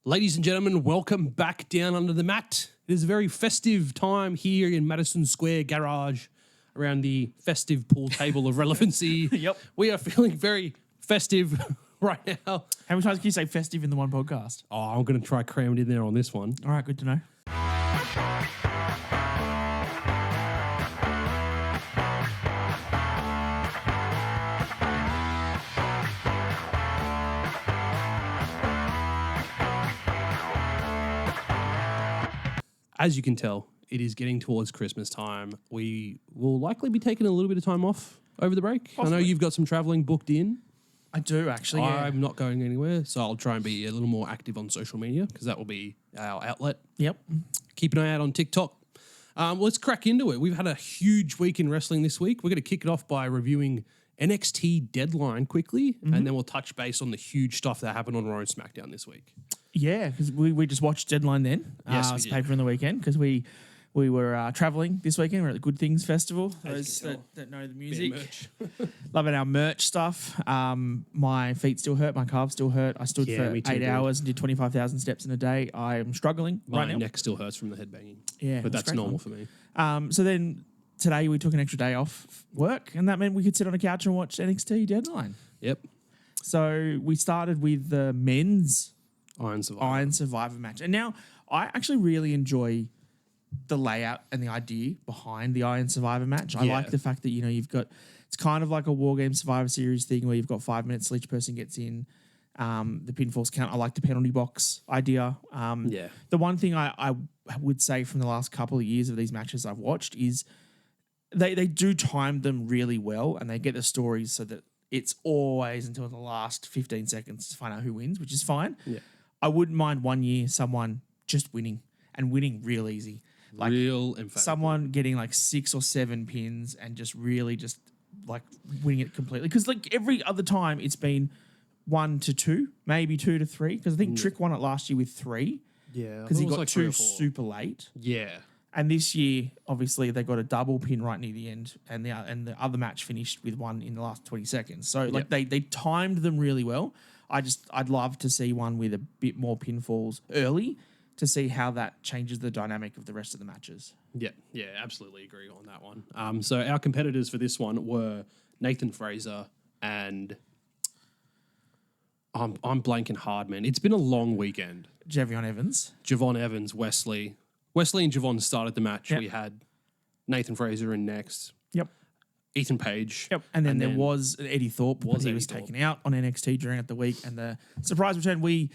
Ladies and gentlemen, welcome back down under the mat. It is a very festive time here in Madison Square Garage around the festive pool table of relevancy. Yep. We are feeling very festive right now. How many times can you say festive in the one podcast? Oh, I'm going to try cram it in there on this one. All right, good to know. As you can tell, it is getting towards Christmas time. We will likely be taking a little bit of time off over the break. Possibly. I know you've got some traveling booked in. I do, actually. Yeah. I'm not going anywhere, so I'll try and be a little more active on social media because that will be our outlet. Yep. Keep an eye out on TikTok. Let's crack into it. We've had a huge week in wrestling this week. We're going to kick it off by reviewing NXT Deadline quickly, and then we'll touch base on the huge stuff that happened on Raw and SmackDown this week. Yeah, because we just watched Deadline then. Yes, we as did. paper in the weekend because we were traveling this weekend. We're at the Good Things Festival. Those that know the music. merch. Loving our merch stuff. My feet still hurt. My calves still hurt. I stood for me too, 8 dude. hours and did 25,000 steps in a day. I am struggling My right now. neck still hurts from the headbanging. Yeah, but it's that's great normal fun. for me. So then today we took an extra day off work, and that meant we could sit on a couch and watch NXT Deadline. Yep. So we started with the men's Iron Survivor. Iron Survivor match. And now I actually really enjoy the layout and the idea behind the Iron Survivor match. I Yeah. like the fact that, you've got, it's kind of like a War Game Survivor Series thing where you've got 5 minutes till each person gets in. The pinfalls count. I like the penalty box idea. Yeah. The one thing I would say from the last couple of years of these matches I've watched is they do time them really well, and they get the stories so that it's always until the last 15 seconds to find out who wins, which is fine. Yeah. I wouldn't mind one year someone just winning and winning real easy. Like Real emphatic. someone getting like 6 or 7 pins and just really just like winning it completely. Because like every other time it's been 1 to 2, maybe 2 to 3. Because I think Trick won it last year with 3. Yeah. Because he got like 3 2 or 4. super late. Yeah. And this year, obviously, they got a double pin right near the end, and the other match finished with one in the last 20 seconds. So like they timed them really well. I'd love to see one with a bit more pinfalls early to see how that changes the dynamic of the rest of the matches. Yeah, absolutely agree on that one. So our competitors for this one were Nathan Fraser and I'm blanking hard, man. It's been a long weekend. Javion Evans. Javon Evans, Wesley and Javon started the match. Yep. We had Nathan Fraser in next. Yep. Ethan Page. Yep. And then there was Eddie Thorpe, but he Eddie was Thorpe. taken out on NXT during the week. And the surprise return, we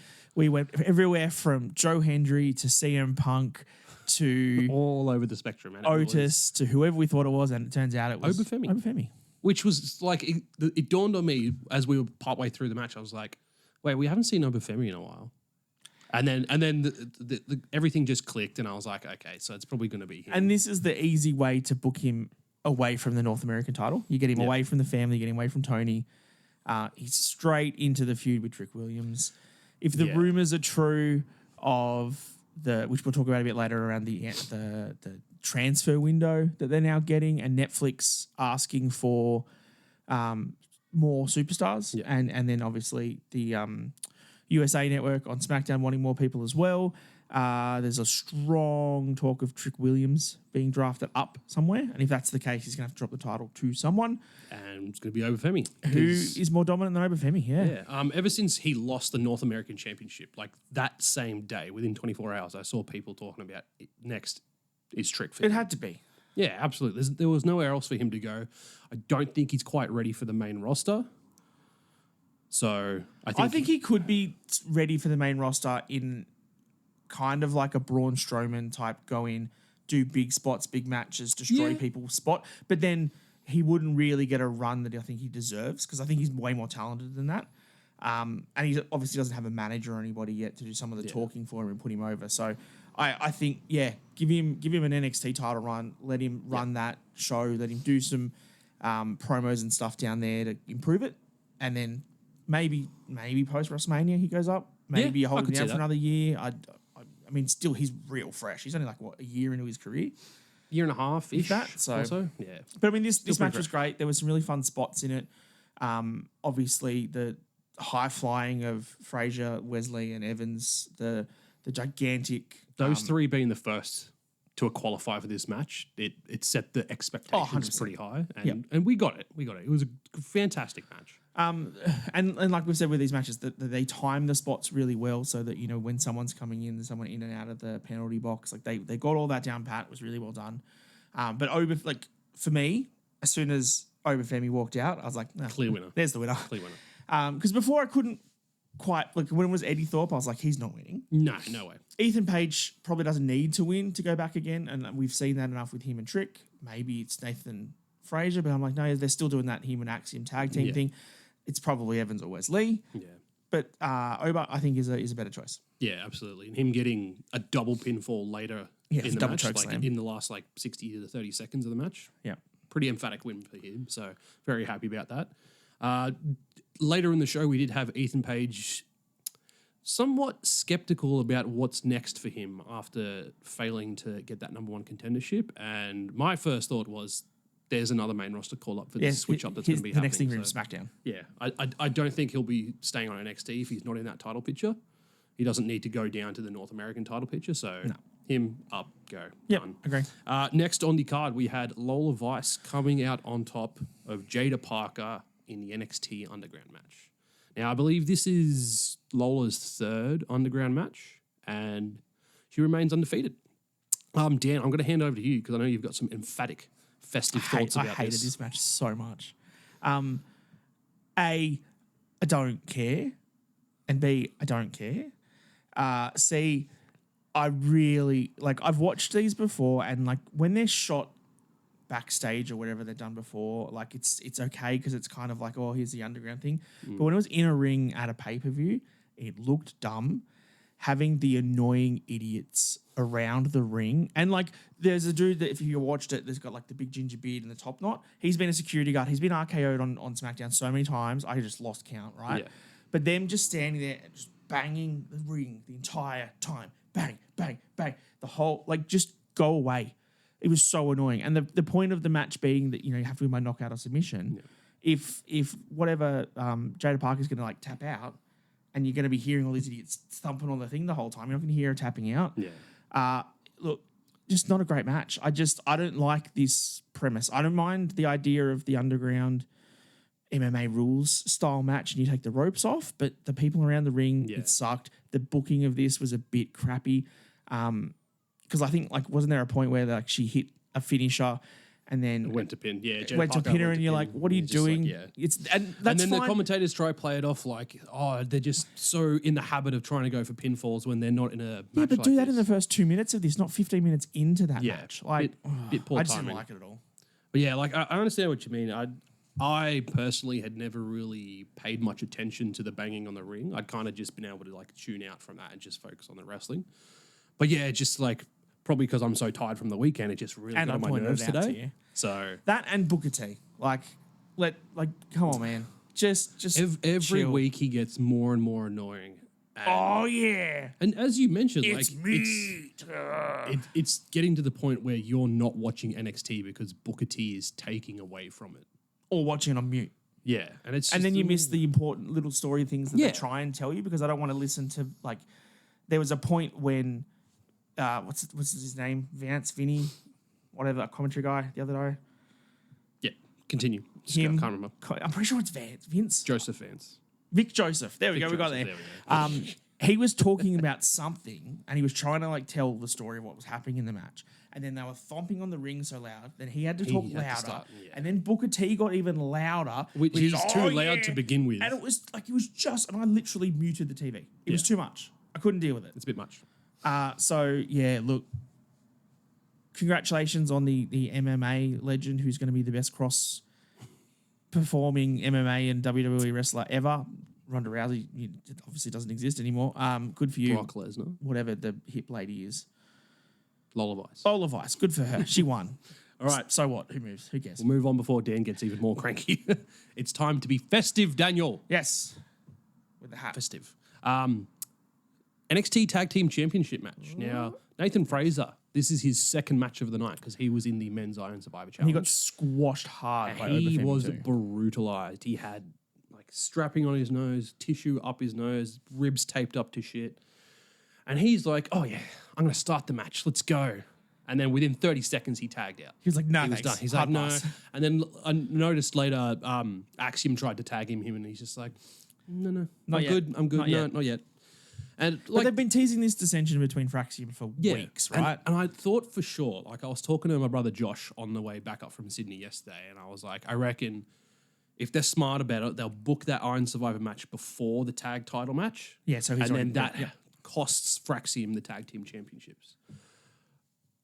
went everywhere from Joe Hendry to CM Punk to all over the spectrum. And Otis to whoever we thought it was, and it turns out it was Obafemi. Which was like, it dawned on me as we were partway through the match. I was like, wait, we haven't seen Obafemi in a while. And then the everything just clicked, and I was like, okay, so it's probably going to be him. And this is the easy way to book him away from the North American title. You get him away from the family, you get him away from Tony. He's straight into the feud with Trick Williams. If the rumors are true of which we'll talk about a bit later around the transfer window that they're now getting, and Netflix asking for more superstars, and then obviously the USA Network on SmackDown wanting more people as well. There's a strong talk of Trick Williams being drafted up somewhere, and if that's the case, he's going to have to drop the title to someone. And it's going to be Obafemi. Who is more dominant than Obafemi, Yeah. Ever since he lost the North American Championship, like that same day, within 24 hours, I saw people talking about it. Next is Trick for It him. had to be. Yeah, absolutely. There was nowhere else for him to go. I don't think he's quite ready for the main roster. So I think he could be ready for the main roster in kind of like a Braun Strowman type, go in, do big spots, big matches, destroy people spot. But then he wouldn't really get a run that I think he deserves, because I think he's way more talented than that. And he obviously doesn't have a manager or anybody yet to do some of the talking for him and put him over. So I think, give him an NXT title run, let him run that show, let him do some promos and stuff down there to improve it, and then maybe post WrestleMania he goes up. Maybe you hold him down for another year. I mean, still he's real fresh. He's only like a year into his career, year and a half ish. So yeah. But I mean, this match was great. There was some really fun spots in it. Obviously, high flying of Fraser, Wesley, and Evans, the gigantic. Those three being the first to qualify for this match, it set the expectations 100%. pretty high, and we got it. It was a fantastic match. And like we've said with these matches, that they time the spots really well so that, you know, when someone's coming in, there's someone in and out of the penalty box. Like they got all that down pat. It was really well done. But for me, as soon as Obafemi walked out, I was like, nah, Clear winner. There's the winner. Clear winner. Because before I couldn't quite, like when it was Eddie Thorpe, I was like, he's not winning. No way. Ethan Page probably doesn't need to win to go back again, and we've seen that enough with him and Trick. Maybe it's Nathan Fraser, but I'm like, no, they're still doing that him and Axiom tag team thing. It's probably Evans or Wesley. Yeah. But Oba, I think, is a better choice. Yeah, absolutely. And him getting a double pinfall later in the double match, choke like slam. in the last 60 to 30 seconds of the match. Yeah. Pretty emphatic win for him. So very happy about that. Later in the show, we did have Ethan Page somewhat skeptical about what's next for him after failing to get that number one contendership. And my first thought was, there's another main roster call up for this switch up that's going to be the happening. next thing for him is SmackDown. Yeah, I don't think he'll be staying on NXT if he's not in that title picture. He doesn't need to go down to the North American title picture. So him up, go. Yep, Done. agree. Next on the card, we had Lola Vice coming out on top of Jada Parker in the NXT Underground match. Now, I believe this is Lola's third Underground match, and she remains undefeated. Dan, I'm going to hand over to you because I know you've got some emphatic festive thoughts about this. I hated this match so much. A, I don't care, and B, I don't care. C, I really I've watched these before, and when they're shot backstage or whatever they've done before, it's okay because it's kind of like, oh, here's the underground thing. But when it was in a ring at a pay-per-view, it looked dumb. Having the annoying idiots around the ring. And there's a dude that if you watched it, there's got the big ginger beard and the top knot. He's been a security guard. He's been RKO'd on SmackDown so many times. I just lost count, right? Yeah. But them just standing there and just banging the ring the entire time. Bang, bang, bang. The whole, just go away. It was so annoying. And the point of the match being that, you have to win by knockout or submission. Yeah. If whatever Jada Parker's going to tap out, and you're going to be hearing all these idiots thumping on the thing the whole time, you're not going to hear her tapping out. Yeah. Look, just not a great match. I don't like this premise. I don't mind the idea of the underground MMA rules style match and you take the ropes off, but the people around the ring, it sucked. The booking of this was a bit crappy. Because I think, wasn't there a point where she hit a finisher and then went to pin. Yeah, went to pin her, and you're like, "What are you doing?" And then the commentators try to play it off they're just so in the habit of trying to go for pinfalls when they're not in a match. Yeah, but do that in the first 2 minutes of this, not 15 minutes into that match. Bit poor I just timing. didn't like it at all. But yeah, I understand what you mean. I personally had never really paid much attention to the banging on the ring. I'd kind of just been able to tune out from that and just focus on the wrestling. But yeah, just probably because I'm so tired from the weekend, it just really got on my nerves today. So that and Booker T, come on, man, just every chill. week he gets more and more annoying. And, and as you mentioned, it's meat. It's getting to the point where you're not watching NXT because Booker T is taking away from it, or watching it on mute. Yeah, and then you miss the important little story things that they try and tell you because I don't want to listen to There was a point when. What's his name? Vinny, whatever, that commentary guy the other day. Yeah, continue. I can't remember. I'm pretty sure it's Vince. Joseph Vance. Vic Joseph. There we go. We got there. He was talking about something, and he was trying to tell the story of what was happening in the match. And then they were thumping on the ring so loud, then he had to talk louder. And then Booker T got even louder. Which is too loud to begin with. And it was and I literally muted the TV. It was too much. I couldn't deal with it. It's a bit much. Look, congratulations on the MMA legend who's going to be the best cross-performing MMA and WWE wrestler ever. Ronda Rousey obviously doesn't exist anymore. Good for you. Brock Lesnar. Whatever the hip lady is. Lola Vice. Lola Vice. Good for her. She won. All right. So what? Who moves? Who cares? We'll move on before Dan gets even more cranky. It's time to be festive, Daniel. Yes. With the hat. Festive. NXT Tag Team Championship match. Now, Nathan Fraser, this is his second match of the night because he was in the Men's Iron Survivor Challenge. And he got squashed hard by He Obafemi was too. brutalized. He had strapping on his nose, tissue up his nose, ribs taped up to shit. And he's like, oh yeah, I'm going to start the match. Let's go. And then within 30 seconds, he tagged out. He was like, no, he was done. He's like, no. And then I noticed later, Axiom tried to tag him, and he's just like, no, Not I'm yet. good. I'm good. Not No, yet. not yet. And But like, they've been teasing this dissension between Fraxium for weeks, right? And I thought for sure, like I was talking to my brother Josh on the way back up from Sydney yesterday, and I was like, I reckon if they're smart about it, they'll book that Iron Survivor match before the tag title match. Yeah, so he's and already then that booked, costs Fraxium the tag team championships.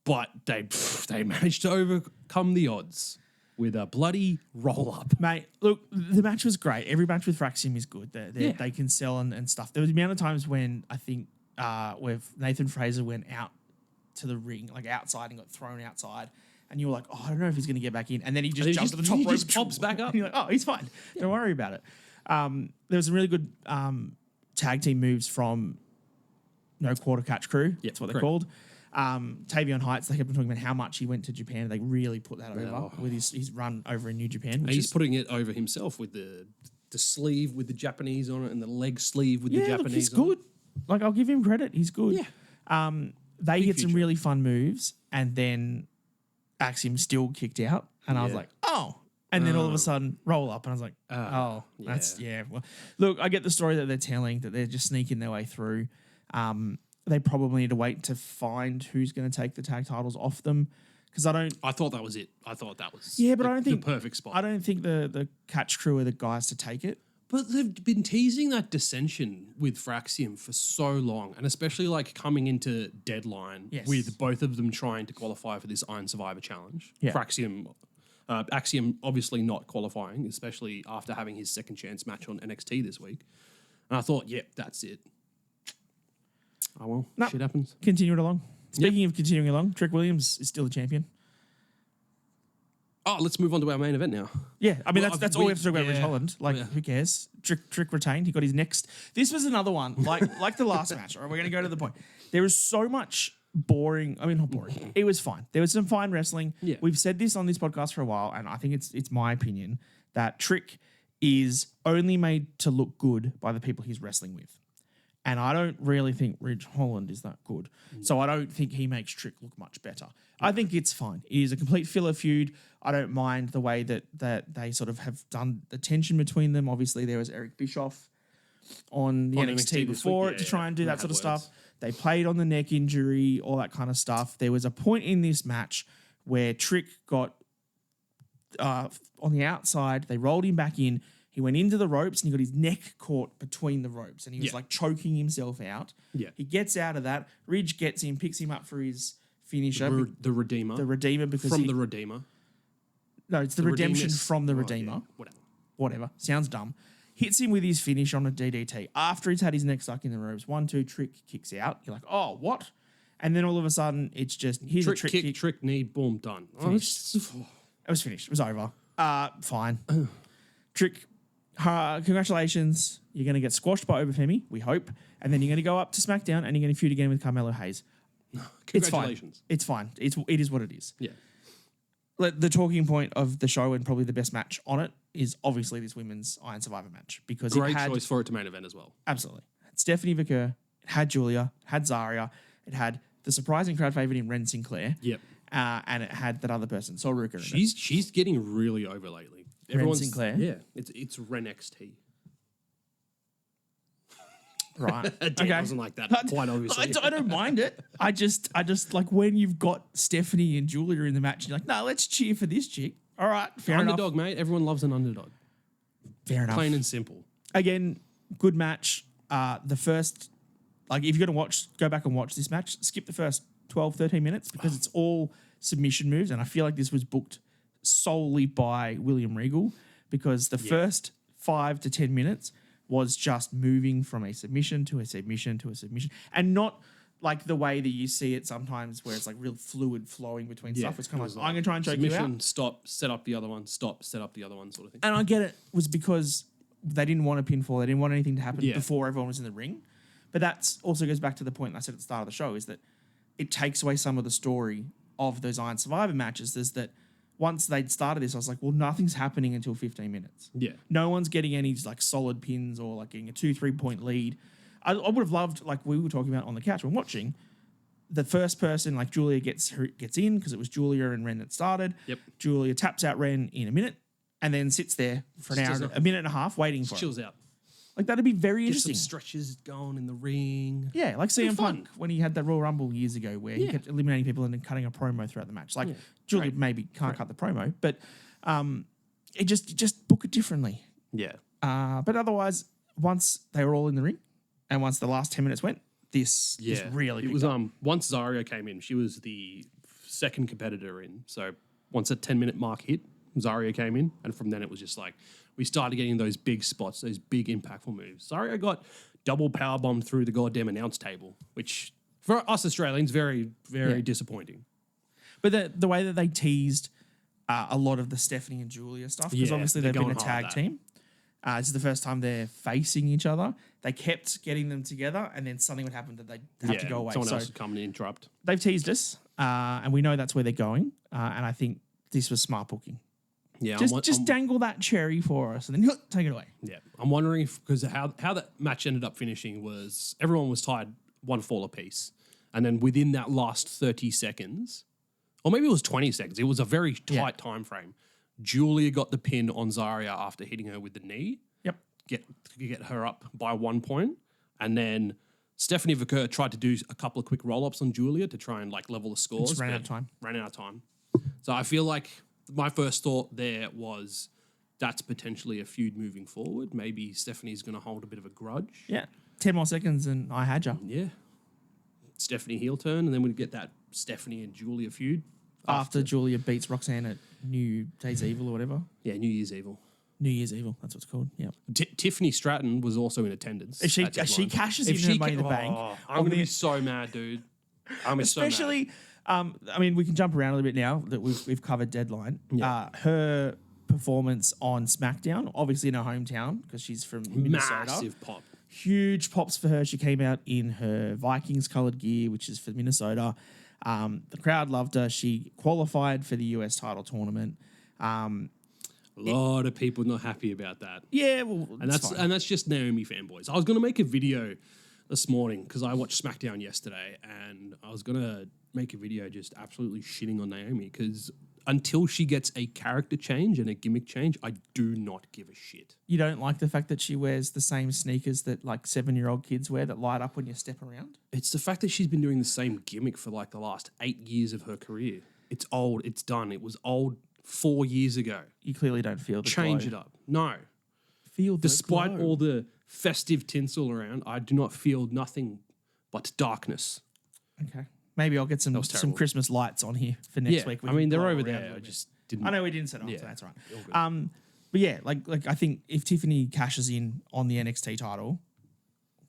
But they managed to overcome the odds with a bloody roll up. Mate, look, the match was great. Every match with Fraxium is good. They can sell and stuff. There was the amount of times when I think with Nathan Fraser went out to the ring, like outside, and got thrown outside. And you were like, oh, I don't know if he's going to get back in. And then he just jumps to the top rope. He just pops back up. And you're like, oh, he's fine. Don't worry about it. There was some really good tag team moves from No Quarter Catch Crew. That's what they're called. Tavion Heights, they kept on talking about how much he went to Japan. They really put that over with his run over in New Japan. He's putting it over himself with the sleeve with the Japanese on it and the leg sleeve with the Japanese look, he's on good. Like, I'll give him credit. He's good. Yeah. They Big get some future. really fun moves, and then Axiom still kicked out. And I was like, oh. And then all of a sudden, roll up. And I was like, well, look, I get the story that they're telling, that they're just sneaking their way through. They probably need to wait to find who's going to take the tag titles off them. Because I thought that was it. I thought that was but I don't think the perfect spot. I don't think the Catch Crew are the guys to take it. But they've been teasing that dissension with Fraxium for so long, and especially like coming into Deadline with both of them trying to qualify for this Iron Survivor Challenge. Yeah. Axiom obviously not qualifying, especially after having his second chance match on NXT this week. And I thought, that's it. Oh well, shit happens. Continue it along. Speaking of continuing along, Trick Williams is still the champion. Oh, let's move on to our main event now. Yeah, I mean, that's all we have to talk about Rich Holland. Like, Yeah. who cares? Trick retained. He got his next. This was another one, like the last match. All right, we're going to go to the point. There was so much boring. I mean, not boring. It was fine. There was some fine wrestling. Yeah. We've said this on this podcast for a while, and I think it's my opinion that Trick is only made to look good by the people he's wrestling with. And I don't really think Ridge Holland is that good. So I don't think he makes Trick look much better. I think it's fine. It is a complete filler feud. I don't mind the way that they sort of have done the tension between them. Obviously, there was Eric Bischoff on the NXT before to try and do that sort of stuff. They played on the neck injury, all that kind of stuff. There was a point in this match where Trick got on the outside. They rolled him back in. He went into the ropes and he got his neck caught between the ropes and he was like choking himself out. Yeah. He gets out of that. Ridge gets him, picks him up for his finisher. The Redeemer. The Redeemer because From the Redeemer. No, it's the redemption Redeemer's- from the Redeemer. Yeah, Whatever. Sounds dumb. Hits him with his finish on a DDT. After he's had his neck stuck in the ropes, 1-2, Trick kicks out. You're like, oh, what? And then all of a sudden, it's just, here's a trick kick. Trick knee, boom, done. Finished. It was finished. It was over. Fine. Trick, congratulations. You're going to get squashed by Obafemi, we hope. And then you're going to go up to SmackDown and you're going to feud again with Carmelo Hayes. Congratulations. It's fine. It is what it is. Yeah. The talking point of the show and probably the best match on it is obviously this women's Iron Survivor match because Great it had choice for it to main event as well. absolutely it had Stephanie Vicker, it had Julia, it had Zarya, it had the surprising crowd favorite in Ren Sinclair, Yep. and it had that other person, Sol Ruka. in it. She's getting really over lately. Sinclair? Yeah. It's Ren XT. Right. Dan doesn't like that, quite obviously. I don't mind it. I just like when you've got Stephanie and Julia in the match, you're like, no, let's cheer for this chick. All right, fair Underdog, enough. mate. Everyone loves an underdog. Fair enough. Plain and simple. Again, good match. The first, like, if you're going to go back and watch this match, skip the first 12, 13 minutes because it's all submission moves. And I feel like this was booked solely by William Regal because the first 5 to 10 minutes was just moving from a submission to a submission to a submission. And not like the way that you see it sometimes where it's like real fluid flowing between stuff. It's kind of like, I'm going to try and choke you out. Submission, stop, set up the other one, stop, set up the other one sort of thing. And I get it was because they didn't want a pinfall. They didn't want anything to happen before everyone was in the ring. But that also goes back to the point I said at the start of the show is that it takes away some of the story of those Iron Survivor matches is that once they'd started this, I was like, well, nothing's happening until 15 minutes. Yeah. No one's getting any like solid pins or like getting a 2-3 point lead. I would have loved, like we were talking about on the couch when watching, the first person, like Julia gets in because it was Julia and Ren that started. Yep. Julia taps out Ren in a minute and then sits there for an hour, a minute and a half waiting for Chills it. out. Like that'd be very Get interesting. some stretches going in the ring. Yeah, like CM fun. Punk when he had that Royal Rumble years ago where he kept eliminating people and then cutting a promo throughout the match. Like Julia maybe can't cut the promo, but it just book it differently. Yeah. But otherwise, once they were all in the ring and once the last 10 minutes went, this is really it was once Zarya came in, she was the second competitor in. So once that 10-minute mark hit, Zarya came in, and from then it was just like we started getting those big spots, those big impactful moves. Zarya got double powerbombed through the goddamn announce table, which for us Australians very disappointing. But the way that they teased a lot of the Stephanie and Julia stuff, because obviously they've been a tag team. This is the first time they're facing each other. They kept getting them together, and then something would happen that they'd have to go away. Someone else would come and interrupt. They've teased us, and we know that's where they're going. And I think this was smart booking. Yeah, just dangle that cherry for us, and then take it away. Yeah, I'm wondering if because how that match ended up finishing was everyone was tied 1 fall apiece, and then within that last 30 seconds, or maybe it was 20 seconds, it was a very tight time frame. Julia got the pin on Zarya after hitting her with the knee. Yep. Get her up by 1 point. And then Stephanie Vaquer tried to do a couple of quick roll-ups on Julia to try and like level the scores. Just ran out of time. Ran out of time. So I feel like my first thought there was that's potentially a feud moving forward. Maybe Stephanie's going to hold a bit of a grudge. Yeah. 10 more seconds and I had you. Yeah. Stephanie heel turn, and then we'd get that Stephanie and Julia feud. After Julia beats Roxanne at New Days Evil or whatever. Yeah, New Year's Evil. New Year's Evil, that's what it's called. Yeah. Tiffany Stratton was also in attendance. If she cashes in her Money in the Bank, I'm going to be so mad, dude. Especially, I mean, we can jump around a little bit now that we've covered Deadline. Yeah. Her performance on SmackDown, obviously in her hometown because she's from Minnesota. Massive pop. Huge pops for her. She came out in her Vikings coloured gear, which is for Minnesota. The crowd loved her. She qualified for the US title tournament. A lot of people not happy about that. Yeah, well, and that's just Naomi fanboys. I was going to make a video this morning because I watched SmackDown yesterday, and I was going to make a video just absolutely shitting on Naomi because until she gets a character change and a gimmick change, I do not give a shit. You don't like the fact that she wears the same sneakers that like 7-year-old kids wear that light up when you step around? It's the fact that she's been doing the same gimmick for like the last 8 years of her career. It's old. It's done. It was old 4 years ago. You clearly don't feel the Change glow. it up. No. Feel the Despite glow. all the festive tinsel around, I do not feel nothing but darkness. Okay. Maybe I'll get some Christmas lights on here for next week. I mean, they're over there. I just didn't. I know we didn't set up, so that's right. But yeah, like I think if Tiffany cashes in on the NXT title,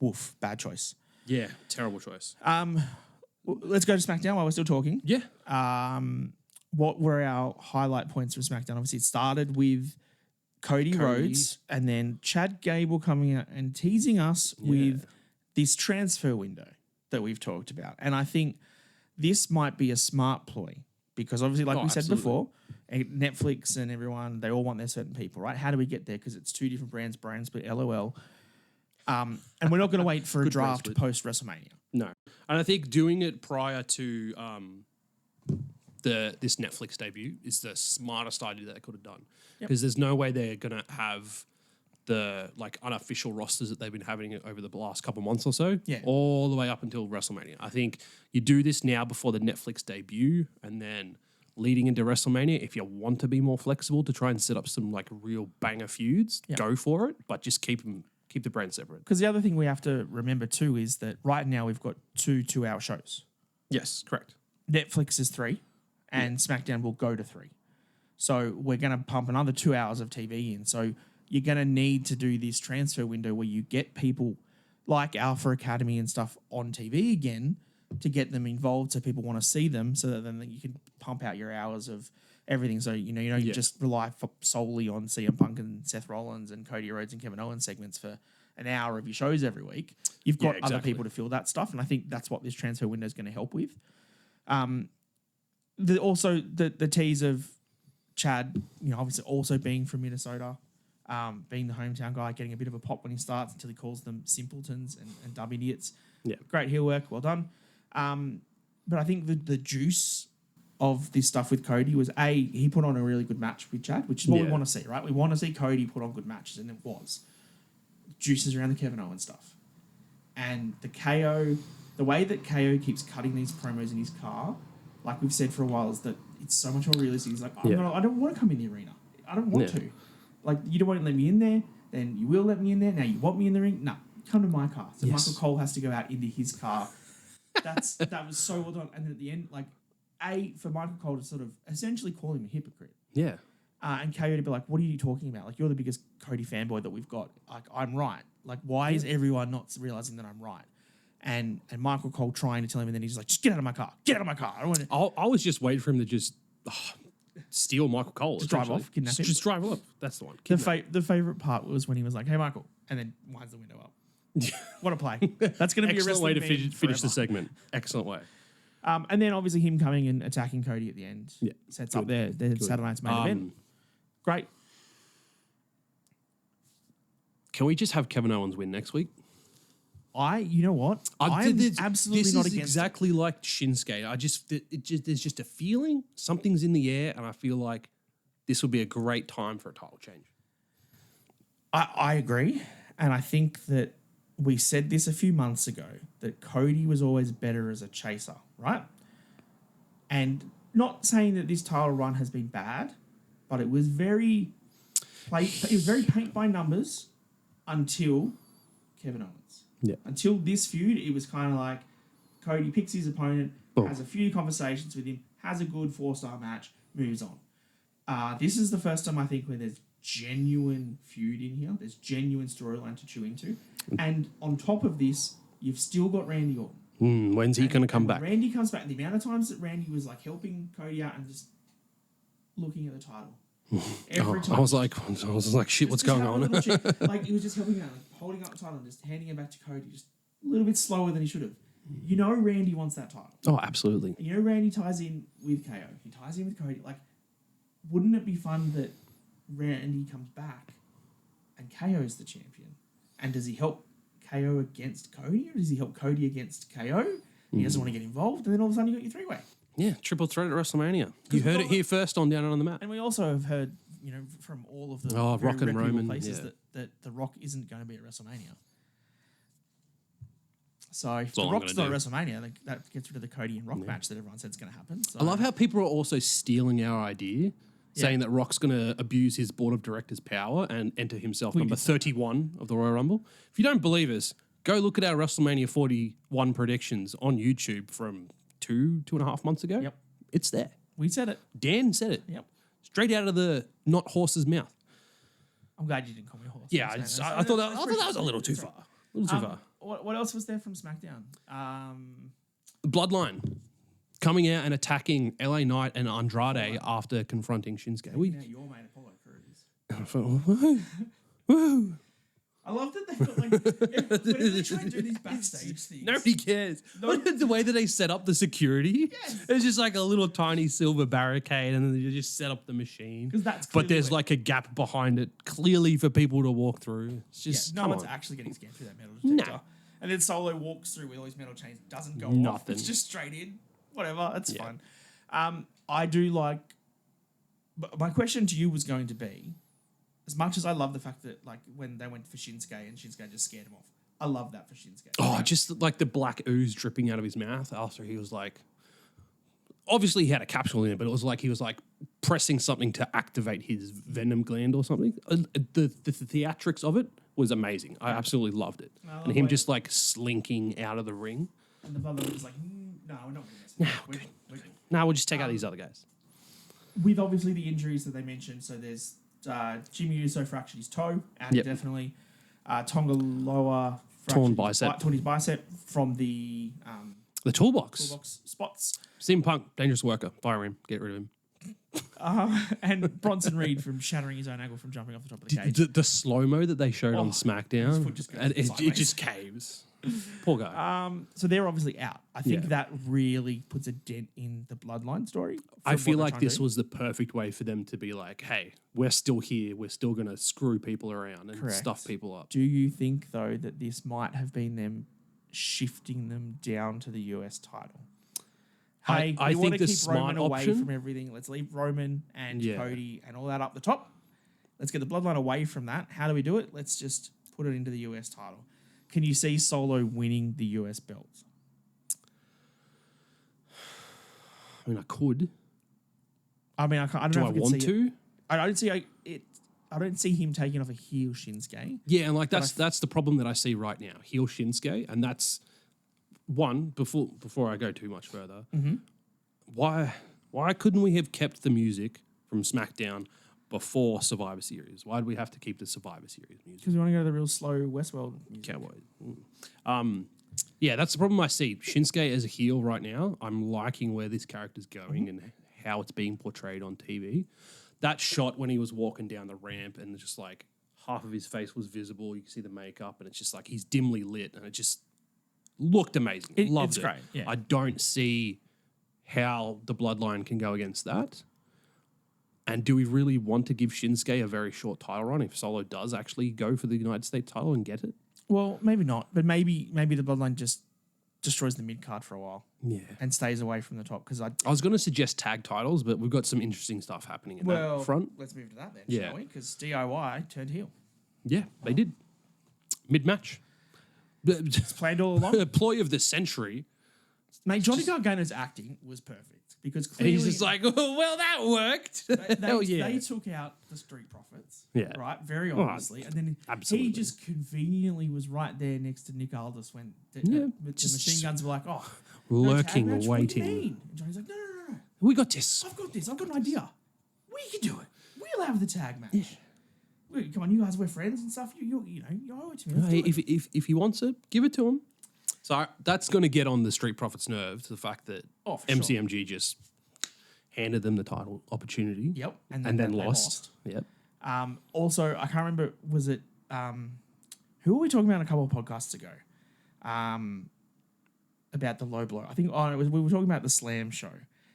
woof, bad choice. Yeah, terrible choice. Let's go to SmackDown while we're still talking. Yeah. What were our highlight points from SmackDown? Obviously, it started with Cody Rhodes and then Chad Gable coming out and teasing us with this transfer window that we've talked about. And I think this might be a smart ploy because obviously, like we said before, Netflix and everyone, they all want their certain people, right? How do we get there? Because it's two different brands, brand split, LOL. And we're not going to wait for a draft post-WrestleMania. No. And I think doing it prior to this Netflix debut is the smartest idea that they could have done. Because there's no way they're going to have the like unofficial rosters that they've been having over the last couple of months or so, all the way up until WrestleMania. I think you do this now before the Netflix debut, and then leading into WrestleMania, if you want to be more flexible to try and set up some like real banger feuds, go for it, but just keep the brand separate. Because the other thing we have to remember too is that right now we've got 2 2-hour shows. Yes, correct. Netflix is 3, and SmackDown will go to 3. So we're going to pump another 2 hours of TV in. So you're going to need to do this transfer window where you get people like Alpha Academy and stuff on TV again to get them involved so people want to see them so that then you can pump out your hours of everything. So, you just rely solely on CM Punk and Seth Rollins and Cody Rhodes and Kevin Owens segments for an hour of your shows every week. You've got other people to fill that stuff, and I think that's what this transfer window is going to help with. Also, the tease of Chad, obviously also being from Minnesota, being the hometown guy, getting a bit of a pop when he starts until he calls them simpletons and dumb idiots. Yeah. Great heel work, well done. But I think the juice of this stuff with Cody was, he put on a really good match with Chad, which is what we want to see, right? We want to see Cody put on good matches, and it was. Juices around the Kevin Owens stuff. And the way that KO keeps cutting these promos in his car, like we've said for a while, is that it's so much more realistic. He's like, I don't want to come in the arena. I don't want to. Like, you don't want to let me in there, then you will let me in there. Now you want me in the ring? No, come to my car. So Michael Cole has to go out into his car. That was so well done. And then at the end, like, for Michael Cole to sort of essentially call him a hypocrite. Yeah. And KO to be like, what are you talking about? Like, you're the biggest Cody fanboy that we've got. Like, I'm right. Like, why is everyone not realizing that I'm right? And Michael Cole trying to tell him, and then he's like, just get out of my car. Get out of my car. I don't want to. I was just waiting for him to just steal Michael Cole. Just drive off. Kidnap him. Just drive off. That's the one. The favorite part was when he was like, hey, Michael. And then winds the window up. What a play. That's going to be a wrestling way to finish the segment. Excellent way. And then obviously him coming and attacking Cody at the end. Yeah. Sets up their Saturday night's main event. Great. Can we just have Kevin Owens win next week? You know what? I'm absolutely not against exactly like Shinsuke. There's just a feeling something's in the air, and I feel like this would be a great time for a title change. I agree, and I think that we said this a few months ago that Cody was always better as a chaser, right? And not saying that this title run has been bad, but it was very paint by numbers until Kevin Owens. Yeah. Until this feud, it was kind of like Cody picks his opponent, has a few conversations with him, has a good 4-star match, moves on. This is the first time I think where there's genuine feud in here. There's genuine storyline to chew into. And on top of this, you've still got Randy Orton. When's he going to come back? Randy comes back. The amount of times that Randy was like helping Cody out and just looking at the title. Every time. I was like, shit, what's going on? Like, he was just helping out, like, holding up the title and just handing it back to Cody just a little bit slower than he should have. You know Randy wants that title. Oh, absolutely. And you know Randy ties in with KO. He ties in with Cody. Like, wouldn't it be fun that Randy comes back and KO's the champion? And does he help KO against Cody, or does he help Cody against KO? He doesn't want to get involved, and then all of a sudden you got your three-way. Yeah, triple threat at WrestleMania. You heard it here first on Down and on the Mat. And we also have heard, from all of the Rock and Roman places that The Rock isn't going to be at WrestleMania. So if The Rock's not at WrestleMania, that gets rid of the Cody and Rock match that everyone said is going to happen. So. I love how people are also stealing our idea, saying that Rock's going to abuse his board of directors' power and enter himself number 31 of the Royal Rumble. If you don't believe us, go look at our WrestleMania 41 predictions on YouTube from 2.5 months ago. Yep. It's there. We said it. Dan said it. Yep. Straight out of the not horse's mouth. I'm glad you didn't call me a horse. Yeah, I thought that was a little too far. A little too far. What else was there from SmackDown? Bloodline coming out and attacking LA Knight and Andrade after confronting Shinsuke. Your mate Apollo Crews. Woo. I love that they got whenever they try and do these backstage things. Nobody cares. The way that they set up the security, it's just like a little tiny silver barricade, and then they just set up the machine. But there's like a gap behind it, clearly for people to walk through. It's just no one's actually getting scanned through that metal detector. No. And then Solo walks through with all his metal chains, doesn't go off. It's just straight in. Whatever, it's fine. I do like. But my question to you was going to be, as much as I love the fact that, like, when they went for Shinsuke and Shinsuke just scared him off, I love that for Shinsuke. Oh, just like the black ooze dripping out of his mouth after he was like, obviously he had a capsule in it, but it was like he was like pressing something to activate his venom gland or something. The theatrics of it was amazing. I absolutely loved it. And him just like slinking out of the ring. And the brother was like, no, we're not going to mess with it. No, we'll just take out these other guys. With obviously the injuries that they mentioned, so there's Jimmy Uso fractured his toe, out indefinitely. Tonga Loa torn his bicep from the toolbox spots. CM Punk, dangerous worker, fire him, get rid of him. And Bronson Reed from shattering his own ankle from jumping off the top of the cage. The slow-mo that they showed on SmackDown, it just caves. Poor guy. So they're obviously out. I think that really puts a dent in the Bloodline story. I feel like this was the perfect way for them to be like, hey, we're still here. We're still going to screw people around and stuff people up. Do you think, though, that this might have been them shifting them down to the US title? Hey, I think the keep smart Roman away option from everything. Let's leave Roman and Yeah. Cody and all that up the top. Let's get the Bloodline away from that. How do we do it? Let's just put it into the US title. Can you see Solo winning the US belt? I mean, I could. I mean, I don't Do know I if I can want see to? it. I don't see it. I don't see him taking off a heel Shinsuke. Yeah, and like that's the problem that I see right now. Heel Shinsuke, and that's one before I go too much further. Mm-hmm. Why couldn't we have kept the music from SmackDown before Survivor Series? Why do we have to keep the Survivor Series music? Because we want to go to the real slow Westworld music. Cowboy. Yeah, that's the problem I see. Shinsuke as a heel right now, I'm liking where this character's going and how it's being portrayed on TV. That shot when he was walking down the ramp and just like half of his face was visible, you can see the makeup, and it's just like he's dimly lit, and it just looked amazing. Loved it's it. great. Yeah. I don't see how the Bloodline can go against that. And do we really want to give Shinsuke a very short title run if Solo does actually go for the United States title and get it? Well, maybe not, but maybe the Bloodline just destroys the mid card for a while. Yeah. And stays away from the top because I was going to suggest tag titles, but we've got some interesting stuff happening in that front. Let's move to that then, Yeah. shall we? Because DIY turned heel. Yeah, they did. Mid-match. It's planned all along. Ploy of the century. Mate, Johnny Gargano's acting was perfect because clearly He's just like, oh, well, that worked. Hell yeah. They took out the Street Profits, Yeah. right? Very obviously. And then absolutely. he just conveniently was right there next to Nick Aldis when the machine guns were like, oh, lurking, no tag match? waiting. What do you mean? And Johnny's like, no. We got this. I've got this. I've got an idea. We can do it. We'll have the tag match. Yeah. Come on, you guys, we're friends and stuff. You owe it to me. Hey, if he wants it, give it to him. So that's going to get on the Street Profits' nerve, to the fact that MCMG just handed them the title opportunity. Yep. And then lost. Yep. Also, I can't remember, was it, who were we talking about a couple of podcasts ago? About the low blow. I think we were talking about the Slam show.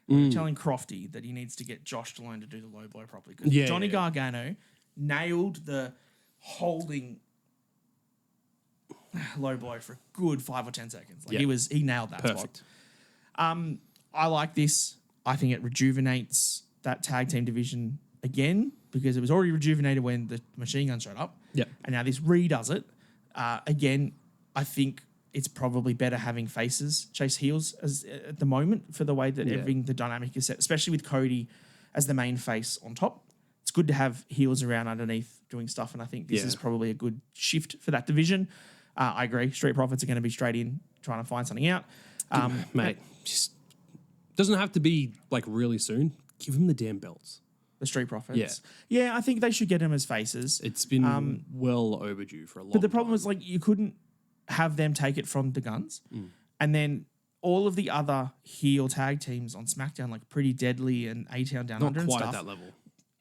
We were telling Crofty that he needs to get Josh to learn to do the low blow properly. Because Johnny Gargano nailed the holding low blow for a good 5 or 10 seconds. Like he nailed that Perfect. spot. I like this. I think it rejuvenates that tag team division again because it was already rejuvenated when the machine gun showed up. Yep. And now this redoes it. Again, I think it's probably better having faces chase heels at the moment for the way that the dynamic is set, especially with Cody as the main face on top. It's good to have heels around underneath doing stuff, and I think this is probably a good shift for that division. I agree. Street Profits are going to be straight in trying to find something out. Mate, just doesn't have to be like really soon. Give him the damn belts. The Street Profits. Yeah, I think they should get them as faces. It's been well overdue for a long time. But the problem is, like, you couldn't have them take it from the Guns. And then all of the other heel tag teams on SmackDown, like Pretty Deadly and A-Town Down Under and stuff. Not quite at that level.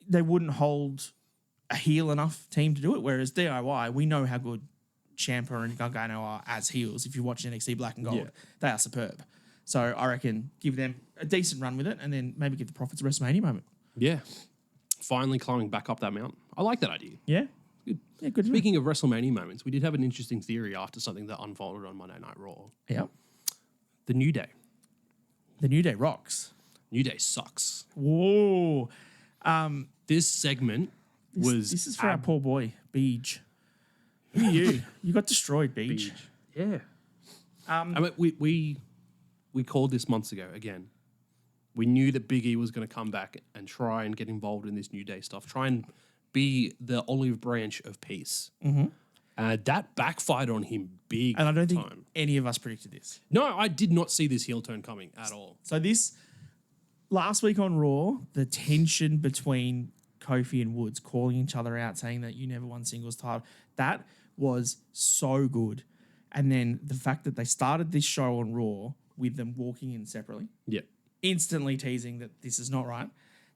They wouldn't hold a heel enough team to do it, whereas DIY, we know how good Ciampa and Gargano are as heels. If you watch NXT Black and Gold, they are superb. So I reckon give them a decent run with it and then maybe give the Profits a WrestleMania moment. Yeah. Finally climbing back up that mountain. I like that idea. Yeah? Good. Yeah, good. Speaking of WrestleMania moments, we did have an interesting theory after something that unfolded on Monday Night Raw. Yeah. The New Day. The New Day rocks. New Day sucks. Whoa. This segment was... This is for our poor boy, Beej. Who are you? You got destroyed, Beej. Yeah. I mean, we called this months ago again. We knew that Big E was going to come back and try and get involved in this New Day stuff. Try and be the olive branch of peace. That backfired on him big And I don't think time. any of us predicted this. No, I did not see this heel turn coming at all. So this, last week on Raw, the tension between Kofi and Woods calling each other out, saying that you never won singles title, that was so good. And then the fact that they started this show on Raw with them walking in separately. Yeah. Instantly teasing that this is not right.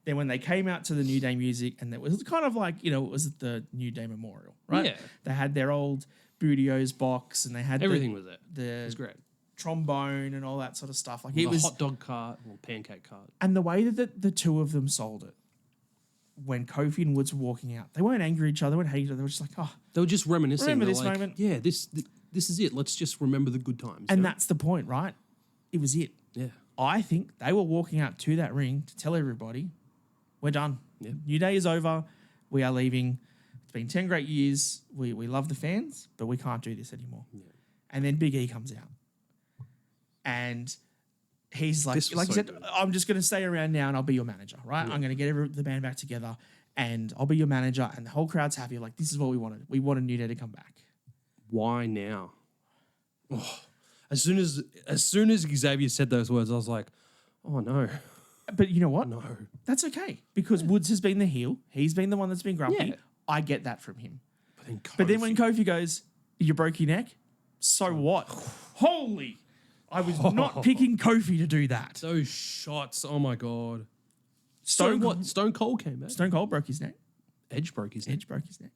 Then when they came out to the New Day music, and it was kind of like, it was the New Day Memorial, right? Yeah. They had their old Booty-O's box, and they had Everything was there. It the was great. trombone and all that sort of stuff. Like The it was, hot dog cart or pancake cart. and the way that the two of them sold it, when Kofi and Woods were walking out, they weren't angry at each other, they weren't hate each other. They were just like, oh, They were just reminiscing. Remember They're this like, moment? Yeah, this is it. Let's just remember the good times. and you know? that's the point, right? It was it. Yeah. I think they were walking out to that ring to tell everybody, we're done. Yeah. New Day is over. We are leaving. It's been 10 great years. We love the fans, but we can't do this anymore. Yeah. And then Big E comes out. And he's like, This was like you so said, good. I'm just going to stay around now and I'll be your manager, right? Yeah. I'm going to get the band back together and I'll be your manager. And the whole crowd's happy. Like, this is what we wanted. We wanted New Day to come back. Why now? Oh, as soon as Xavier said those words, I was like, oh no, But you know what? no. That's okay because Woods has been the heel. He's been the one that's been grumpy. Yeah. I get that from him. But then, But then when Kofi goes, you broke your neck? So what? Holy! I was not picking Kofi to do that. those shots, oh my god. Stone Stone Cold came back. Stone Cold broke his neck. Edge broke his neck. Edge broke his neck.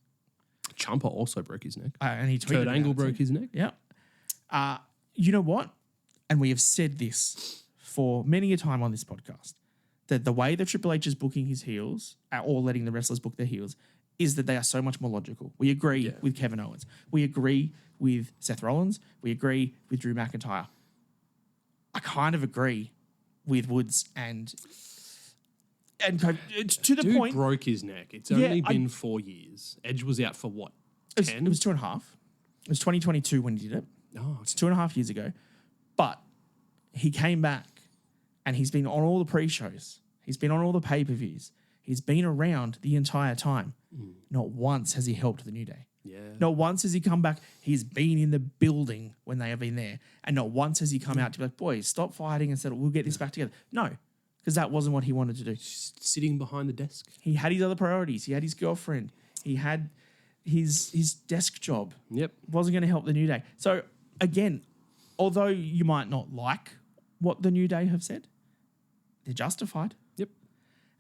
Ciampa also broke his neck. And he tweeted Kurt about Angle it broke too. his neck. Yeah. You know what? And we have said this for many a time on this podcast, that the way that Triple H is booking his heels or letting the wrestlers book their heels is that they are so much more logical. We agree with Kevin Owens. We agree with Seth Rollins. We agree with Drew McIntyre. I kind of agree with Woods and to the Dude point. broke his neck. It's Yeah, only been 4 years. Edge was out for what? It was 2.5. It was 2022 when he did it. Oh, It's 2.5 years ago. But he came back and he's been on all the pre-shows. He's been on all the pay-per-views. He's been around the entire time. Not once has he helped the New Day. yeah. Not once has he come back. He's been in the building when they have been there. And not once has he come out to be like, boys, stop fighting and said, we'll get this back together. No, because that wasn't what he wanted to do. Sitting behind the desk. He had his other priorities. He had his girlfriend. He had his desk job. Yep. Wasn't going to help the New Day. So again, although you might not like what the New Day have said, they're justified. Yep.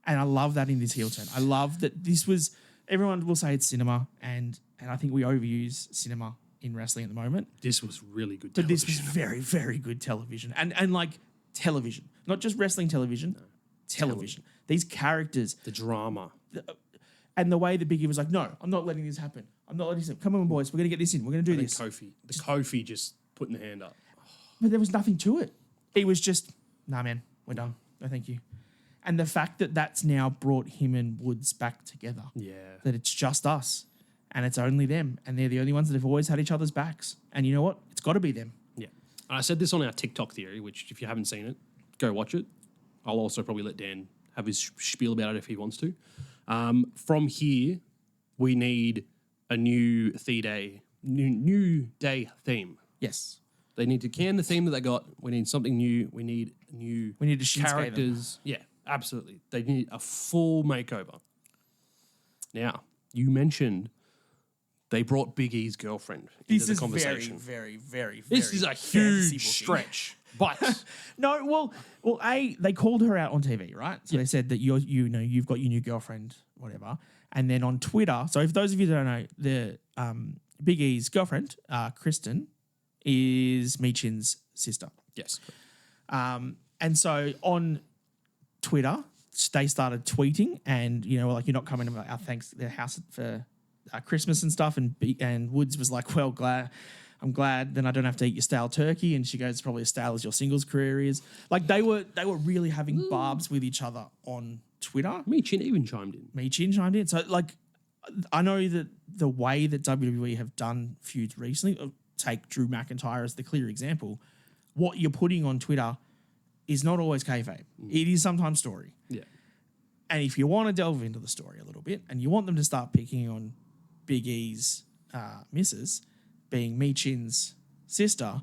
And I love that in this heel turn. I love that this was, everyone will say it's cinema, and I think we overuse cinema in wrestling at the moment. This was really good But television. this was very, very good television. And like television, not just wrestling television, television. These characters, The drama. and the way that Big E was like, no, I'm not letting this happen. I'm not letting this happen. Come on, boys, we're going to get this in. We're going to do And this. Kofi just putting the hand up. But there was nothing to it. It was just, nah, man, we're done. No, thank you. And the fact that that's now brought him and Woods back together. Yeah. That it's just us and it's only them. And they're the only ones that have always had each other's backs. And you know what? It's got to be them. Yeah. And I said this on our TikTok theory, which if you haven't seen it, go watch it. I'll also probably let Dan have his spiel about it if he wants to. From here, we need a new new day theme. Yes. They need to can the theme that they got. We need something new. We need new We need to Shinsuke them. characters. Yeah, absolutely. They need a full makeover. Now, you mentioned they brought Big E's girlfriend into the conversation. very, very, very This is a fantasy huge booking. stretch, but No, well, they called her out on TV, right? So they said that you've got your new girlfriend, whatever. And then on Twitter, so if those of you that don't know, the Big E's girlfriend, Kristen, is Michin's sister. yes, And so on Twitter, they started tweeting, and like, you're not coming to our their house for Christmas and stuff. And Woods was like, well, I'm glad then I don't have to eat your stale turkey. And she goes, probably as stale as your singles career is. Like they were really having barbs with each other on Twitter. Michin even chimed in. Michin chimed in. So like, I know that the way that WWE have done feuds recently, take Drew McIntyre as the clear example, what you're putting on Twitter is not always kayfabe. It is sometimes story. Yeah, And if you want to delve into the story a little bit and you want them to start picking on Big E's missus, being Michin's sister,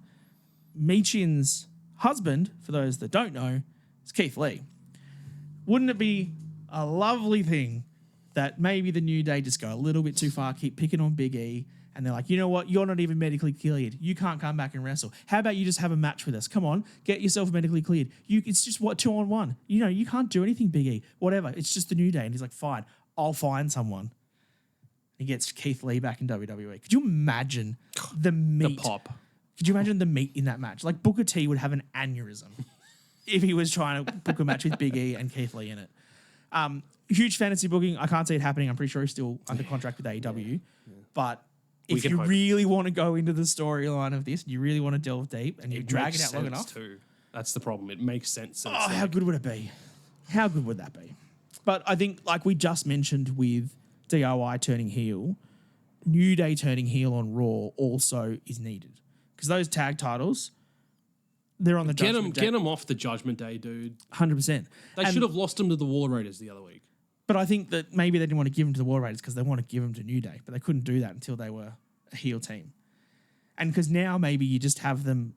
Michin's husband, for those that don't know, is Keith Lee. Wouldn't it be a lovely thing that maybe the New Day just go a little bit too far, keep picking on Big E, and they're like, you know what? You're not even medically cleared. You can't come back and wrestle. How about you just have a match with us? Come on, get yourself medically cleared. It's just 2-on-1. You can't do anything, Big E. Whatever. It's just the New Day. And he's like, fine, I'll find someone. he gets Keith Lee back in WWE. Could you imagine the meat? The pop. Could you imagine the meat in that match? Like Booker T would have an aneurysm if he was trying to book a match with Big E and Keith Lee in it. Huge fantasy booking. I can't see it happening. I'm pretty sure he's still under contract with AEW. But if you really want to go into the storyline of this, you really want to delve deep, and you drag it out long enough. Too. That's the problem. It makes sense. Oh, how good would it be? How good would that be? But I think, like we just mentioned with DIY turning heel, New Day turning heel on Raw also is needed. Because those tag titles, they're on the Judgment Day. Get them off the Judgment Day, dude. 100%. They should have lost them to the War Raiders the other week. But I think that maybe they didn't want to give them to the War Raiders because they want to give them to New Day. But they couldn't do that until they were a heel team. And because now maybe you just have them,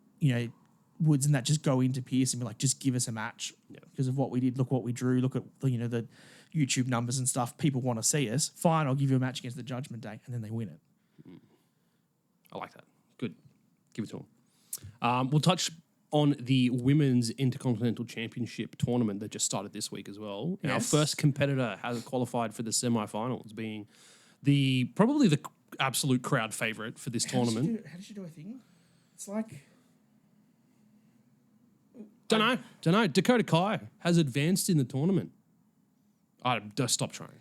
Woods and that just go into Pierce and be like, just give us a match because of what we did. Look what we drew. Look at the YouTube numbers and stuff. People want to see us. Fine, I'll give you a match against the Judgment Day, and then they win it. I like that. Good, give it to them. We'll touch on the Women's Intercontinental Championship tournament that just started this week as well. Yes. Our first competitor has qualified for the semifinals, being probably the absolute crowd favorite for this tournament. How did she do a thing? It's like. Don't know. Dakota Kai has advanced in the tournament. Just stop trying.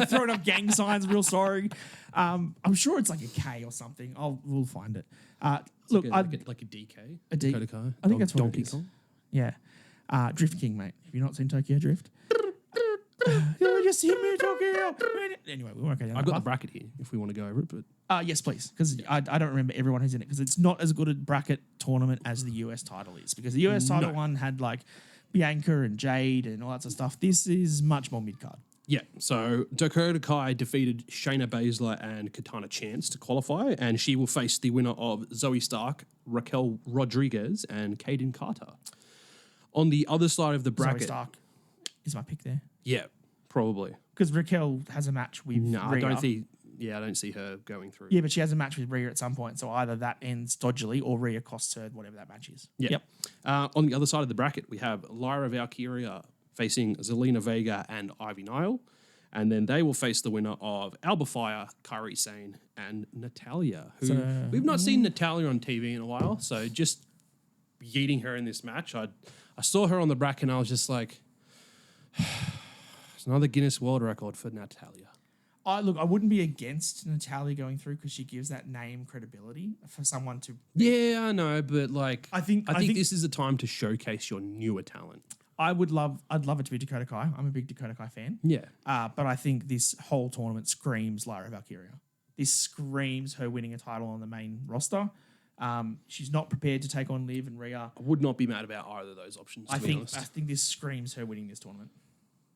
Throwing up gang signs, real sorry. I'm sure it's like a K or something. We'll find it. Look, like a DK. Dakota Kai. I think that's what Donkey it is. Kong. Yeah. Drift King, mate. Have you not seen Tokyo Drift? Just hear me Tokyo. Anyway, we won't go down. I've got the bracket here if we want to go over it, but yes, please, because I don't remember everyone who's in it because it's not as good a bracket tournament as the US title is because the US title one had like Bianca and Jade and all that sort of stuff. This is much more mid card. Yeah, so Dakota Kai defeated Shayna Baszler and Katana Chance to qualify, and she will face the winner of Zoe Stark, Raquel Rodriguez, and Kaden Carter. On the other side of the bracket, Zoe Stark is my pick there. Yeah, probably because Raquel has a match with Rhea. I don't see her going through. Yeah, but she has a match with Rhea at some point, so either that ends dodgily or Rhea costs her whatever that match is. Yeah. Yep. On the other side of the bracket, we have Lyra Valkyria facing Zelina Vega and Ivy Nile, and then they will face the winner of Alba Fire, Kairi Sane, and Natalia, who we've not seen Natalia on TV in a while, so just yeeting her in this match. I saw her on the bracket and I was just like, it's another Guinness World Record for Natalia. I wouldn't be against Natalia going through because she gives that name credibility for someone to. Yeah, I know, but I think this is a time to showcase your newer talent. I'd love it to be Dakota Kai. I'm a big Dakota Kai fan. Yeah. But I think this whole tournament screams Lyra Valkyria. This screams her winning a title on the main roster. She's not prepared to take on Liv and Rhea. I would not be mad about either of those options. I think this screams her winning this tournament.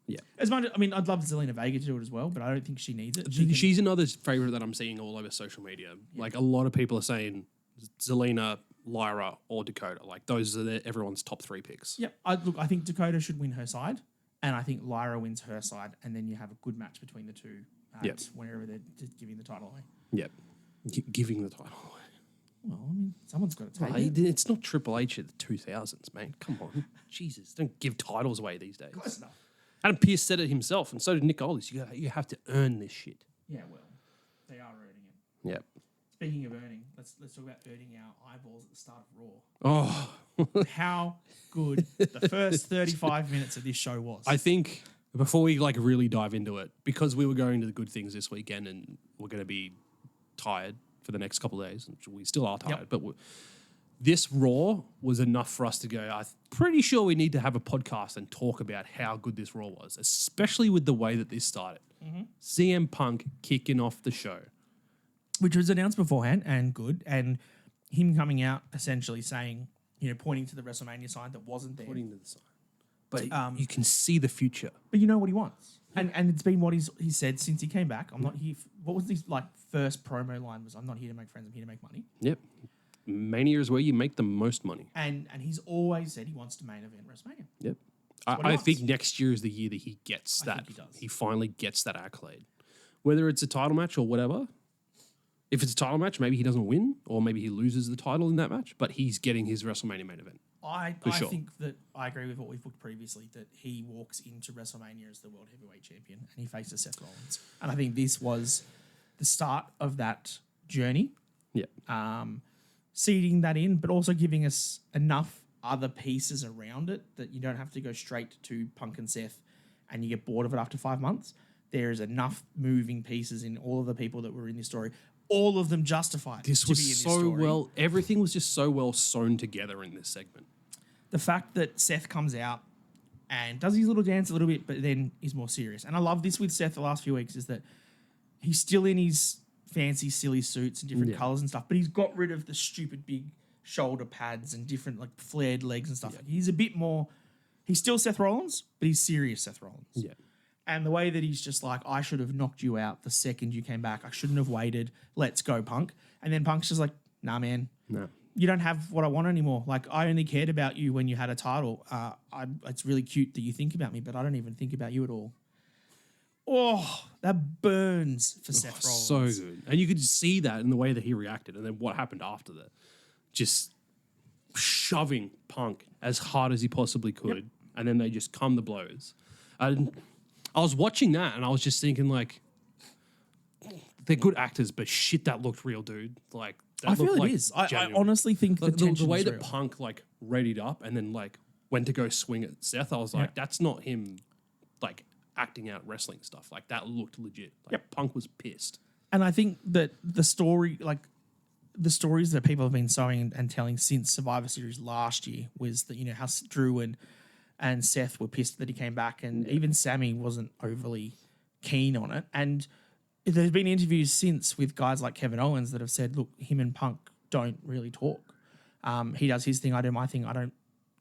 Yeah. I'd love Zelina Vega to do it as well, but I don't think she needs it. She's another favorite that I'm seeing all over social media. Yeah. Like a lot of people are saying Zelina, Lyra, or Dakota. Like those are everyone's top three picks. Yep. I think Dakota should win her side, and I think Lyra wins her side, and then you have a good match between the two. Whenever they're giving the title away. Yep. Giving the title away. Well, someone's got to take it. It's not Triple H at the 2000s, man. Come on. Jesus. Don't give titles away these days. Close enough. Adam Pearce said it himself, and so did Nick Aldis. You have to earn this shit. Yeah, well, they are earning it. Yep. Speaking of earning, let's talk about earning our eyeballs at the start of Raw. Oh. How good the first 35 minutes of this show was. I think before we really dive into it, because we were going to the good things this weekend and we're going to be tired for the next couple of days, which we still are tired, but this Raw was enough for us to go, I'm pretty sure we need to have a podcast and talk about how good this Raw was, especially with the way that this started. Mm-hmm. CM Punk kicking off the show. Which was announced beforehand and good. And him coming out essentially saying, pointing to the WrestleMania sign that wasn't there. Pointing to the sign. But you can see the future. But you know what he wants. And it's been what he's said since he came back. I'm not here. What was his first promo line was, I'm not here to make friends, I'm here to make money. Yep. Mania is where you make the most money. And he's always said he wants to main event WrestleMania. Yep. I think next year is the year that he gets that. I think he does. He finally gets that accolade. Whether it's a title match or whatever. If it's a title match, maybe he doesn't win or maybe he loses the title in that match, but he's getting his WrestleMania main event. I sure. think that I agree with what we've booked previously, that he walks into WrestleMania as the World Heavyweight Champion and he faces Seth Rollins. And I think this was the start of that journey. Yeah. Seeding that in, but also giving us enough other pieces around it that you don't have to go straight to Punk and Seth and you get bored of it after 5 months. There's enough moving pieces in all of the people that were in this story. All of them justified. This to was be in this so story. well. Everything was just so well sewn together in this segment. The fact that Seth comes out and does his little dance a little bit, but then is more serious. And I love this with Seth the last few weeks is that he's still in his fancy, silly suits and different colors and stuff, but he's got rid of the stupid big shoulder pads and different like flared legs and stuff. Like, he's a bit more. He's still Seth Rollins, but he's serious Seth Rollins. Yeah. And the way that he's just like, I should have knocked you out the second you came back. I shouldn't have waited. Let's go, Punk. And then Punk's just like, nah, man. No. You don't have what I want anymore. Like, I only cared about you when you had a title. It's really cute that you think about me, but I don't even think about you at all. Oh, that burns for Seth Rollins. So good. And you could see that in the way that he reacted and then what happened after that. Just shoving Punk as hard as he possibly could. Yep. And then they just come to blows. And I was watching that and I was just thinking, like, they're good actors, but shit, that looked real, dude. Like, that I feel it like is. I honestly think the way is that real. Punk like readied up and then like went to go swing at Seth, I was like, that's not him like acting out wrestling stuff. Like, that looked legit. Like, Punk was pissed. And I think that the story, like the stories that people have been sewing and telling since Survivor Series last year was that, you know, how Drew and Seth were pissed that he came back, and even Sami wasn't overly keen on it. And there's been interviews since with guys like Kevin Owens that have said, look, him and Punk don't really talk. He does his thing, I do my thing. I don't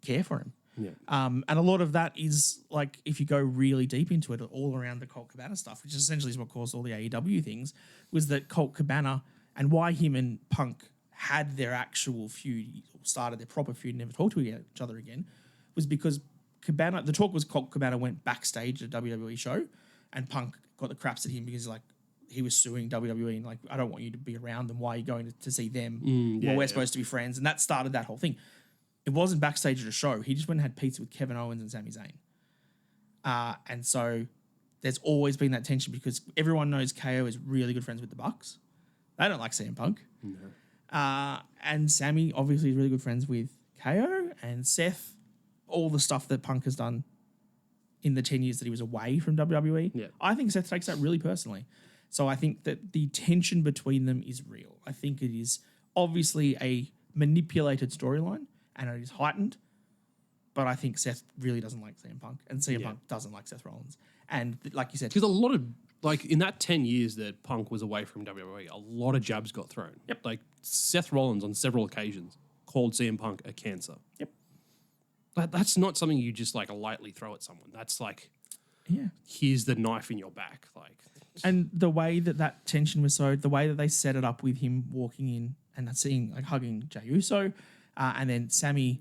care for him. Yeah. And a lot of that is, like, if you go really deep into it, all around the Colt Cabana stuff, which essentially is what caused all the AEW things, was that Colt Cabana and why him and Punk had their actual feud, started their proper feud, never talked to each other again, was because Cabana, the talk was Colt Cabana went backstage at a WWE show and Punk got the craps at him because, like, he was suing WWE and, like, I don't want you to be around them. Why are you going to see them? We're supposed to be friends. And that started that whole thing. It wasn't backstage at a show. He just went and had pizza with Kevin Owens and Sami Zayn. And so there's always been that tension because everyone knows KO is really good friends with the Bucks. They don't like CM Punk. No. And Sami obviously is really good friends with KO and Seth. All the stuff that Punk has done in the 10 years that he was away from WWE. Yeah. I think Seth takes that really personally. So I think that the tension between them is real. I think it is obviously a manipulated storyline and it is heightened, but I think Seth really doesn't like CM Punk and CM Punk doesn't like Seth Rollins. And like you said, because a lot of, like, in that 10 years that Punk was away from WWE, a lot of jabs got thrown. Yep. Like, Seth Rollins on several occasions called CM Punk a cancer. Yep. That's not something you just, like, lightly throw at someone. That's like, here's the knife in your back. Like, and the way that tension was sewed, the way that they set it up with him walking in and seeing, like, hugging Jey Uso, and then Sami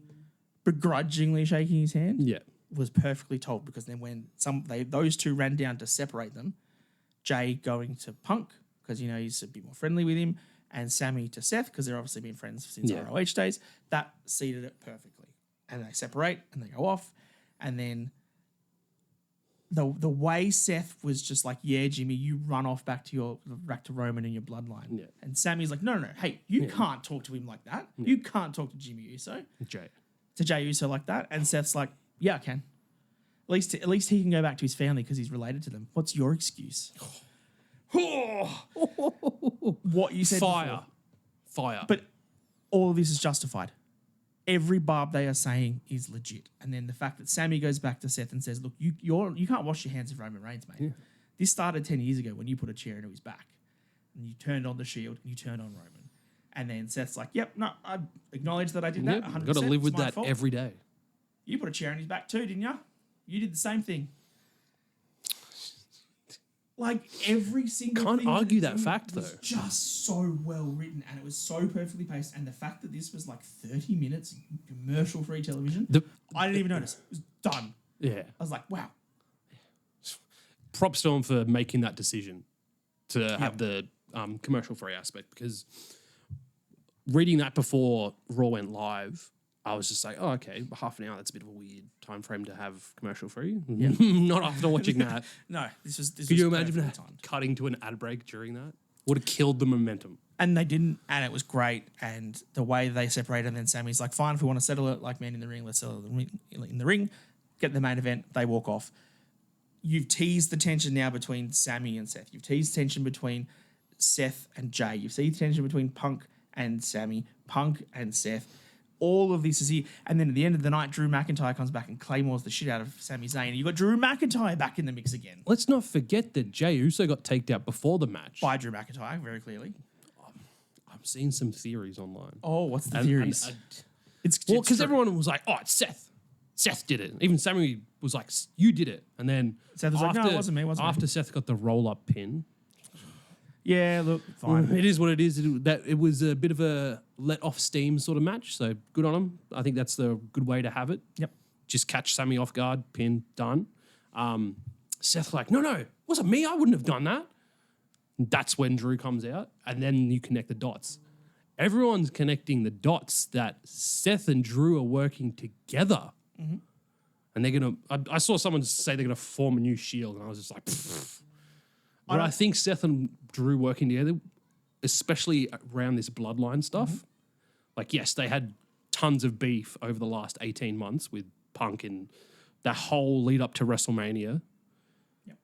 begrudgingly shaking his hand, was perfectly told, because then when those two ran down to separate them, Jey going to Punk because, you know, he's a bit more friendly with him, and Sami to Seth because they're obviously been friends since ROH days, that seeded it perfectly. And they separate and they go off, and then the way Seth was just like, yeah, Jimmy, you run off back to Roman and your bloodline. Yeah. And Sammy's like, no, hey, you can't talk to him like that. Yeah. You can't talk to Jimmy Uso. To Jey Uso like that. And Seth's like, yeah, I can. At least he can go back to his family because he's related to them. What's your excuse? What you said before. Fire. But all of this is justified. Every barb they are saying is legit. And then the fact that Sami goes back to Seth and says, look, you can't wash your hands of Roman Reigns, mate. Yeah. This started 10 years ago when you put a chair into his back and you turned on the Shield and you turned on Roman. And then Seth's like, yep, no, I acknowledge that I did that 100%. Got to live with that fault. every day. You put a chair in his back too, didn't you? You did the same thing. Like, every single Can't thing argue that fact, was though. just so well written, and it was so perfectly paced. And the fact that this was like 30 minutes commercial-free television, I didn't even notice. It was done. Yeah. I was like, wow. Props to him for making that decision to have the commercial-free aspect, because reading that before Raw went live, I was just like, oh, okay, half an hour, that's a bit of a weird time frame to have commercial free. Yeah. Not after watching that. No, this was. Could you imagine cutting to an ad break during that? Would have killed the momentum. And they didn't, and it was great. And the way they separated, and then Sami's like, fine, if we want to settle it like men in the ring, let's settle it in the ring, get the main event, they walk off. You've teased the tension now between Sami and Seth. You've teased tension between Seth and Jay. You've teased tension between Punk and Sami, Punk and Seth. All of this is here. And then at the end of the night, Drew McIntyre comes back and claymores the shit out of Sami Zayn. And you've got Drew McIntyre back in the mix again. Let's not forget that Jey Uso got taked out before the match. By Drew McIntyre, very clearly. I've seen some theories online. Oh, what's the theories? It's because everyone was like, oh, it's Seth. Seth did it. Even Sami was like, you did it. And then Seth was like, no, it wasn't me. After Seth got the roll-up pin. Yeah, look, fine. It is what it is. It was a bit of a let-off steam sort of match, so good on him. I think that's the good way to have it. Yep. Just catch Sami off guard, pin, done. Seth like, no, wasn't me. I wouldn't have done that. That's when Drew comes out, and then you connect the dots. Everyone's connecting the dots that Seth and Drew are working together. Mm-hmm. And they're going to... I saw someone say they're going to form a new Shield, and I was just like... Pfft. But I think Seth and Drew working together, especially around this Bloodline stuff, like, yes, they had tons of beef over the last 18 months with Punk and that whole lead up to WrestleMania. Yep.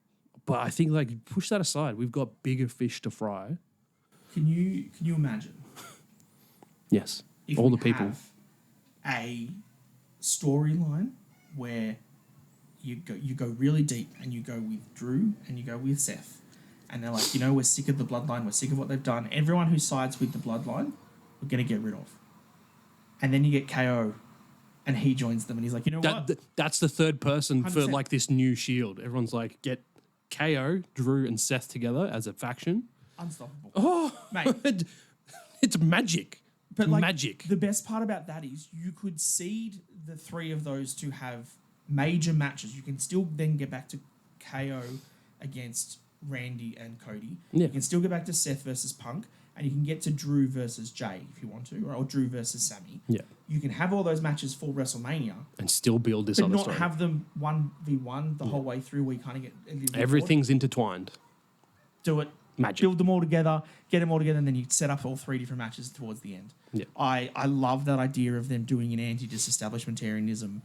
But I think, like, push that aside. We've got bigger fish to fry. Can you imagine? Yes. If all we the people. Have a storyline where you go really deep and you go with Drew and you go with Seth. And they're like, we're sick of the Bloodline. We're sick of what they've done. Everyone who sides with the Bloodline, we're going to get rid of. And then you get KO, and he joins them, and he's like, what? That's the third person 100%. for, like, this new Shield. Everyone's like, get KO, Drew, and Seth together as a faction. Unstoppable. Oh, mate. It's magic. But, like, magic. The best part about that is you could seed the three of those to have major matches. You can still then get back to KO against Randy and Cody. Yeah. You can still get back to Seth versus Punk, and you can get to Drew versus Jay if you want to, or Drew versus Sami. Yeah. You can have all those matches for WrestleMania and still build this but other not story. have them 1v1 the whole way through where you kind of get a little bit Everything's intertwined. Do it. Magic. Build them all together, get them all together, and then you set up all three different matches towards the end. Yeah. I love that idea of them doing an anti-disestablishmentarianism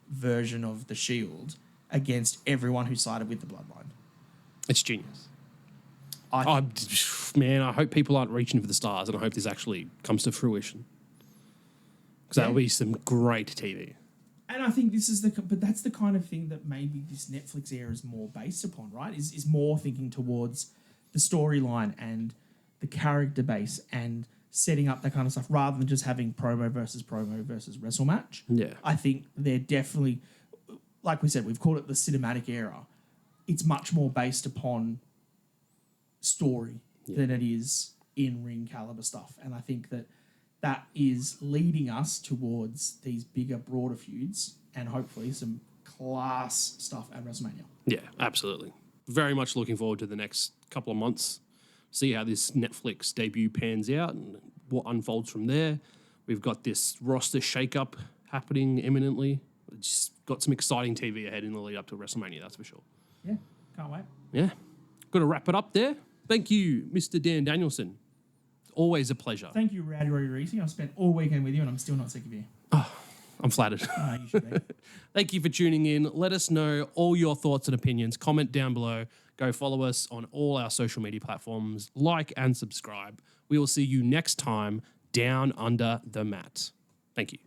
version of the Shield against everyone who sided with the Bloodline. It's genius. Man, I hope people aren't reaching for the stars, and I hope this actually comes to fruition. Because that'll be some great TV. And I think this is but that's the kind of thing that maybe this Netflix era is more based upon, right? Is more thinking towards the storyline and the character base and setting up that kind of stuff rather than just having promo versus wrestle match. Yeah. I think they're definitely, like we said, we've called it the cinematic era. It's much more based upon story than it is in-ring caliber stuff. And I think that is leading us towards these bigger, broader feuds and hopefully some class stuff at WrestleMania. Yeah, absolutely. Very much looking forward to the next couple of months. See how this Netflix debut pans out and what unfolds from there. We've got this roster shakeup happening imminently. Just got some exciting TV ahead in the lead up to WrestleMania, that's for sure. Yeah, can't wait. Yeah. Got to wrap it up there. Thank you, Mr. Dan Danielson. Always a pleasure. Thank you, Rowdy Rory Reece. I've spent all weekend with you and I'm still not sick of you. Oh, I'm flattered. You should be. Thank you for tuning in. Let us know all your thoughts and opinions. Comment down below. Go follow us on all our social media platforms. Like and subscribe. We will see you next time down under the mat. Thank you.